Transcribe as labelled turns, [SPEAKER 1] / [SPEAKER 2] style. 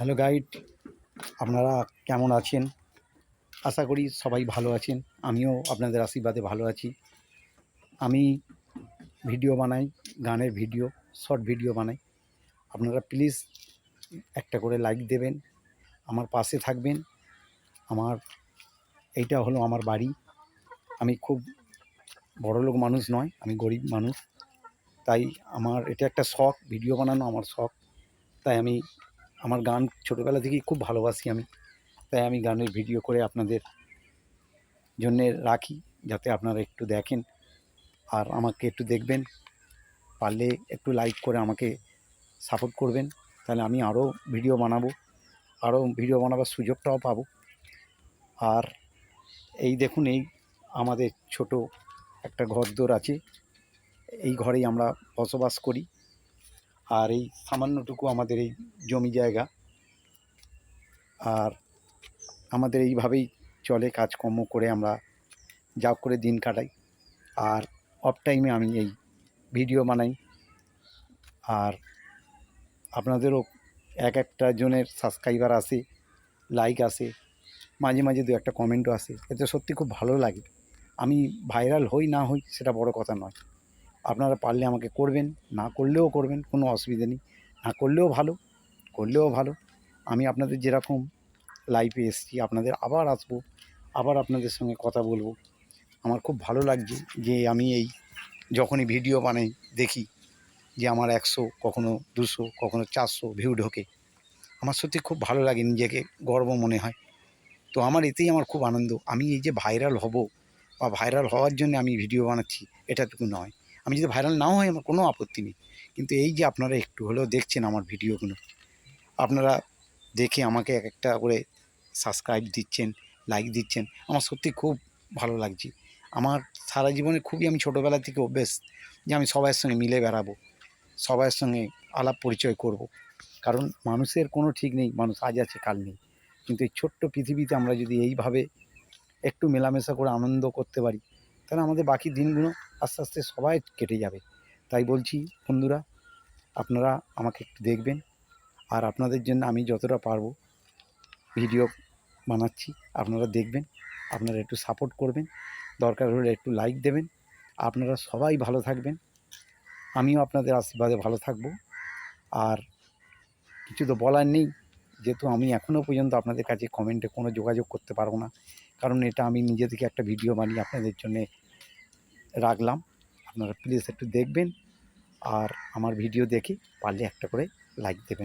[SPEAKER 1] Hello guide, আপনারা কেমন আছেন? আশা করি সবাই ভালো আছেন। আমিও আপনাদের আশীর্বাদে ভালো আছি। আমি ভিডিও বানাই, গানের ভিডিও, শর্ট ভিডিও বানাই। আপনারা প্লিজ একটা করে লাইক দেবেন, আমার পাশে থাকবেন। এইটা হলো আমার বাড়ি। আমি খুব বড়লোক মানুষ নয়, আমি গরিব মানুষ। তাই আমার এটা একটা শখ, ভিডিও বানানো আমার শখ। তাই আমি আমার গান ছোটোবেলা থেকেই খুব ভালোবাসি আমি। তাই আমি গানের ভিডিও করে আপনাদের জন্যে রাখি, যাতে আপনারা একটু দেখেন আর আমাকে একটু দেখবেন। পারলে একটু লাইক করে আমাকে সাপোর্ট করবেন, তাহলে আমি আরও ভিডিও বানাবার সুযোগটাও পাবো। আর এই দেখুন, এই আমাদের ছোট একটা ঘরদোর আছে, এই ঘরেই আমরা বসবাস করি। আর এই সামান্যটুকু আমাদের এই জমি জায়গা, আর আমাদের এইভাবেই চলে, কাজকর্ম করে আমরা যা করে দিন কাটাই। আর অফ টাইমে আমি এই ভিডিও বানাই। আর আপনাদেরও একটা জনের সাবস্ক্রাইবার আসে, লাইক আসে, মাঝে মাঝে দু একটা কমেন্টও আসে, এতে সত্যি খুব ভালো লাগে। আমি ভাইরাল হই না হই সেটা বড় কথা নয়, আপনারা পারলে আমাকে করবেন, না করলেও করবেন, কোনো অসুবিধা নেই। না করলেও ভালো, করলেও ভালো। আমি আপনাদের যেরকম লাইফে এসেছি, আপনাদের আবার আসবো, আবার আপনাদের সঙ্গে কথা বলবো। আমার খুব ভালো লাগছে যে আমি এই যখনই ভিডিও বানাই দেখি যে আমার 100, কখনো 200, কখনো 400 ভিউ ঢোকে। আমার সত্যি খুব ভালো লাগে, নিজেকে গর্ব মনে হয়। তো এতেই আমার খুব আনন্দ। আমি এই যে ভাইরাল হব বা ভাইরাল হওয়ার জন্য আমি ভিডিও বানাচ্ছি, এটাটুকু নয়। আমি যদি ভাইরাল নাও হয় আমার কোনো আপত্তি নেই, কিন্তু এই যে আপনারা একটু হলেও দেখছেন আমার ভিডিওগুলো, আপনারা দেখে আমাকে একটা করে সাবস্ক্রাইব দিচ্ছেন, লাইক দিচ্ছেন, আমার সত্যি খুব ভালো লাগছে। আমার সারা জীবনে খুবই আমি ছোটোবেলা থেকে অভ্যেস যে আমি সবার সঙ্গে মিলে বেড়াবো, সবার সঙ্গে আলাপ পরিচয় করব। কারণ মানুষের কোনো ঠিক নেই, মানুষ আজ আছে কাল নেই। কিন্তু এই ছোট্ট পৃথিবীতে আমরা যদি এইভাবে একটু মেলামেশা করে আনন্দ করতে পারি, তাহলে আমাদের বাকি দিনগুলো আস্তে আস্তে সবাই কেটে যাবে। তাই বলছি বন্ধুরা, আপনারা আমাকে একটু দেখবেন, আর আপনাদের জন্য আমি যতটা পারবো ভিডিও বানাচ্ছি, আপনারা দেখবেন, আপনারা একটু সাপোর্ট করবেন, দরকার হলে একটু লাইক দেবেন। আপনারা সবাই ভালো থাকবেন, আমিও আপনাদের আশীর্বাদে ভালো থাকবো। আর কিছু তো বলার নেই, যেহেতু আমি এখনও পর্যন্ত আপনাদের কাছে কমেন্টে কোনো যোগাযোগ করতে পারবো না, কারণ এটা আমি নিজে থেকে একটা ভিডিও বানিয়ে আপনাদের জন্যে রাখলাম। আপনারা প্লিজ একটু দেখবেন, আর আমার ভিডিও দেখে পারলে একটা করে লাইক দেবেন।